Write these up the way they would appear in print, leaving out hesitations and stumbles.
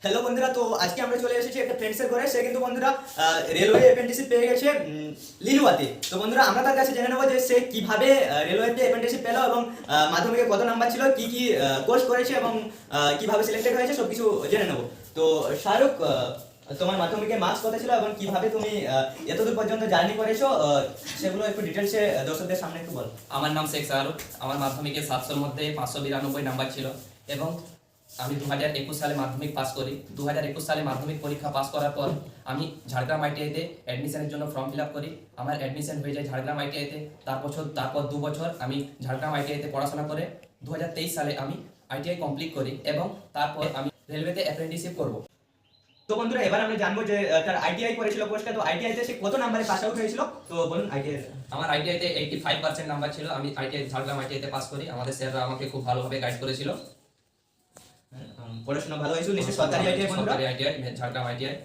Hello বন্ধুরা, তো আজকে আমরা চলে এসেছি একটা ফ্রেন্ডসের ঘরে। সে কিন্তু বন্ধুরা রেলওয়ে অ্যাপ্রেন্টিসশিপ পেয়ে গেছে লিলুয়াতে। তো বন্ধুরা আমরা তার কাছে জেনে নেবো যে সে কিভাবে রেলওয়েতে অ্যাপ্রেন্টিসশিপ পেলো এবং মাধ্যমিকে কত নাম্বার ছিল, কি কি কোর্স করেছে এবং কিভাবে সিলেক্টেড হয়েছে সবকিছু জেনে নেবো। তো শাহরুখ, তোমার মাধ্যমিকে মার্কস কত ছিল এবং কিভাবে তুমি এতদূর পর্যন্ত জার্নি করেছো, সেগুলো একটু ডিটেলসে দর্শকদের সামনে একটু বলো। আমার নাম শেখ শাহরুখ। আমার মাধ্যমিকে 700-র মধ্যে 592 নাম্বার ছিল এবং আমি 2021 সালে মাধ্যমিক পাস করি। 2021 সালে মাধ্যমিক পরীক্ষা পাস করার পর আমি ঝাড়গ্রাম আইটিআইতে অ্যাডমিশনের জন্য ফর্ম ফিল আপ করি। আমার অ্যাডমিশন হয়ে যায় ঝাড়গ্রাম আইটিআইতে। তারপর 2 বছর আমি ঝাড়গ্রাম আইটিআইতে পড়াশোনা করে 2023 সালে আমি আইটিআই কমপ্লিট করি এবং তারপর আমি রেলওয়েতে অ্যাপ্রেন্টিসশিপ করব। তো বন্ধুরা এবার আমরা জানবো যে তার আইটিআই করেছিল কোর্সটা, তো আইটিআইতে সে কত নাম্বারে পাস আউট হয়েছিল, তো বলুন আইটিআই। আমার আইটিআইতে 85% নাম্বার ছিল। আমি ঝাড়গ্রাম আইটিআইতে পাস করি। আমাদের স্যাররা আমাকে খুব ভালোভাবে গাইড করেছিল। পড়াশোনা ভালো হয়েছিল নিশ্চয়ই, সরকারি আইটিআই বন্ধুরা। সরকারি আইটিআই, ঝাড়গ্রাম আইটিআই।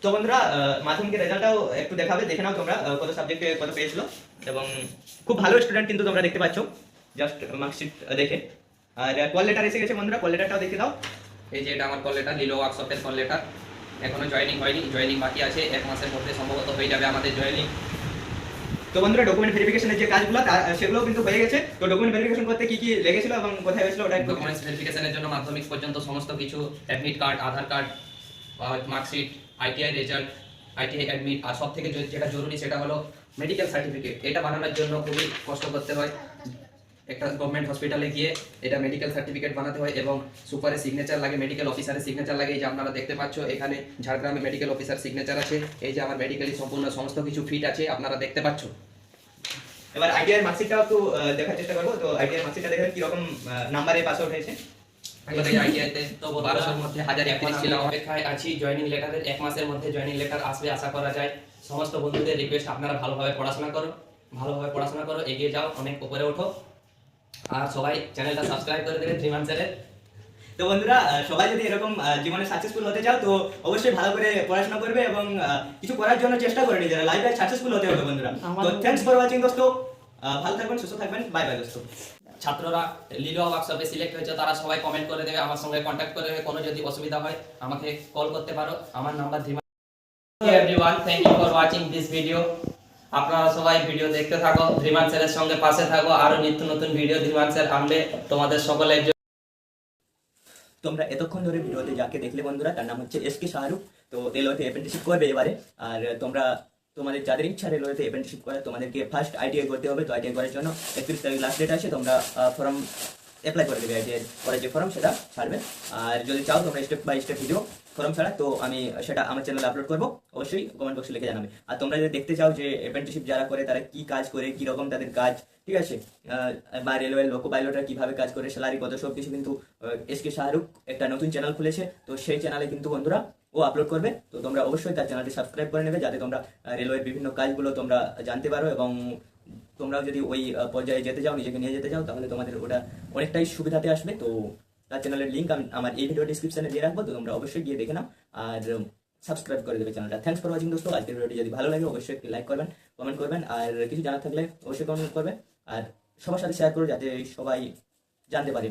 তো বন্ধুরা মাধ্যমিকের রেজাল্টটাও একটু দেখাবে, দেখে নাও তোমরা কত সাবজেক্টে কত পেয়েছিল। এবং খুব ভালো স্টুডেন্ট কিন্তু তোমরা দেখতে পাচ্ছ জাস্ট মার্কশিট দেখে। আর কল লেটার এসে গেছে বন্ধুরা, কল লেটারটাও দেখে দাও। এই যে এটা আমার কল লেটার, লিলো ওয়ার্কশপের কল লেটার। এখনো জয়েনিং হয়নি, জয়েনিং বাকি আছে। 1 মাসের মধ্যে সম্ভবত হয়ে যাবে আমাদের জয়েনিং। তো বন্ধুরা ডকুমেন্ট ভেরিফিকেশনের যে কাজগুলো সেগুলো কিন্তু হয়ে গেছে। তো ডকুমেন্ট ভেরিফিকেশন করতে কি কি লেগেছিল এবং কোথায় হয়েছিল ওটা একটু। ডকুমেন্টস ভেরিফিকেশনের জন্য মাধ্যমিক পর্যন্ত সমস্ত কিছু, admit card, Aadhaar card, marksheet, ITI result, ITI admit, আর সব থেকে যেটা জরুরি সেটা হলো মেডিকেল সার্টিফিকেট। এটা বানানোর জন্য খুবই কষ্ট করতে হয়। একটা গভর্নমেন্ট হসপিটালে গিয়ে এটা মেডিকেল সার্টিফিকেট বানাতে হয় এবং সুপারের সিগনেচার লাগে, মেডিকেল অফিসারের সিগনেচার লাগে। এই যে আপনারা দেখতে পাচ্ছ এখানে ঝাড়গ্রামে মেডিকেল অফিসার সিগনেচার আছে। এই যে আমার মেডিকেলি সম্পূর্ণ সমস্ত কিছু ফিট আছে, আপনারা দেখতে পাচ্ছ। এবার আইটিআই মার্কশিটটাও একটু দেখার চেষ্টা করবো। তো আইটিআই মার্কশিটটা দেখে কি রকম নাম্বারে পাস আউট হয়েছে। আইটিআইতে তো 1200-র মধ্যে 1031 ছিল। অপেক্ষায় আছি জয়েনিং লেটারের। 1 মাসের মধ্যে জয়েনিং লেটার আসবে আশা করা যায়। সমস্ত বন্ধুদের রিকোয়েস্ট, আপনারা ভালোভাবে পড়াশোনা করো, এগিয়ে যাও, অনেক উপরে ওঠো। আর সবাই চ্যানেলটা সাবস্ক্রাইব করে দেবে ধীমান স্যারের। তো বন্ধুরা সবাই যদি এরকম জীবনে সাকসেসফুল হতে চাও তো অবশ্যই ভালো করে পড়াশোনা করবে এবং কিছু করার জন্য চেষ্টা করে নিজেরা লাইফে সাকসেসফুল হতে হবে বন্ধুরা। তো থ্যাঙ্কস ফর ওয়াচিং দোস্ত, ভালো থাকবেন, সুস্থ থাকবেন, বাই বাই দোস্ত। ছাত্ররা লিলো ওয়ার্কশপে সিলেক্ট হয়েছে, তারা সবাই কমেন্ট করে দেবে, আমার সঙ্গে কন্ট্যাক্ট করে দেবে। কোনো যদি অসুবিধা হয় আমাকে কল করতে পারো, আমার number Dhiman. Everyone, thank you for watching this video. আপনারা সবাই ভিডিও দেখতে থাকো, ধীমান স্যারের সঙ্গে পাশে থাকো। আরো নিত্য নতুন ভিডিও ধীমান স্যার আনবে তোমাদের সকলের জন্য। তোমরা এতক্ষণ ধরে ভিডিওতে যাকে দেখলে বন্ধুরা তার নাম হচ্ছে এসকে শাহরুখ। তো রেলওয়েতে অ্যাপ্রেন্টিসশিপ করবে এবারে। আর তোমরা তোমাদের যাদের ইচ্ছা রেলওয়েতে অ্যাপ্রেন্টিসশিপ করে তোমাদেরকে ফার্স্ট আইটিআই করতে হবে। তো আইটিআই করার জন্য 31 তারিখ লাস্ট ডেট আছে। তোমরা ফর্ম অ্যাপ্লাই করে দেবে, আইটিআই করার যে ফর্ম সেটা ছাড়বে। আর যদি চাও তোমরা step by step video form ছাড়া, তো আমি সেটা আমার চ্যানেলে আপলোড করবো, অবশ্যই কমেন্ট বক্সে লিখে জানাবে। আর তোমরা যদি দেখতে চাও যে অ্যাপ্রেন্টিসশিপ যারা করে তারা কি কাজ করে, কি রকম তাদের কাজ, ঠিক আছে, বা রেলওয়ে লোকো পাইলটরা কিভাবে কাজ করে, স্যালারি কত, সব কিছু কিন্তু এসকে শাহরুখ একটা নতুন চ্যানেল খুলেছে। তো সেই চ্যানেলে কিন্তু বন্ধুরা ও আপলোড করবে। তো তোমরা অবশ্যই তার চ্যানেলটি সাবস্ক্রাইব করে নেবে যাতে তোমরা রেলওয়ের বিভিন্ন কাজগুলো তোমরা জানতে পারো। এবং তোমরাও যদি ওই পর্যায়ে যেতে চাও, নিজেকে নিয়ে যেতে চাও, তাহলে তোমাদের ওটা অনেকটাই সুবিধাতে আসবে। তো তার চ্যানেলের লিঙ্ক আমি আমার এই ভিডিও ডিসক্রিপশনে দিয়ে রাখবো, তো তোমরা অবশ্যই গিয়ে দেখে নাও আর সাবস্ক্রাইব করে দেবে চ্যানেলটা। থ্যাংকস ফর ওয়াচিং দোস্ত। আজকের ভিডিওটি যদি ভালো লাগে অবশ্যই একটি লাইক করবেন, কমেন্ট করবেন, আর কিছু জানার থাকলে অবশ্যই কমেন্ট করবেন। আর সবার সাথে শেয়ার করো যাতে সবাই জানতে পারে।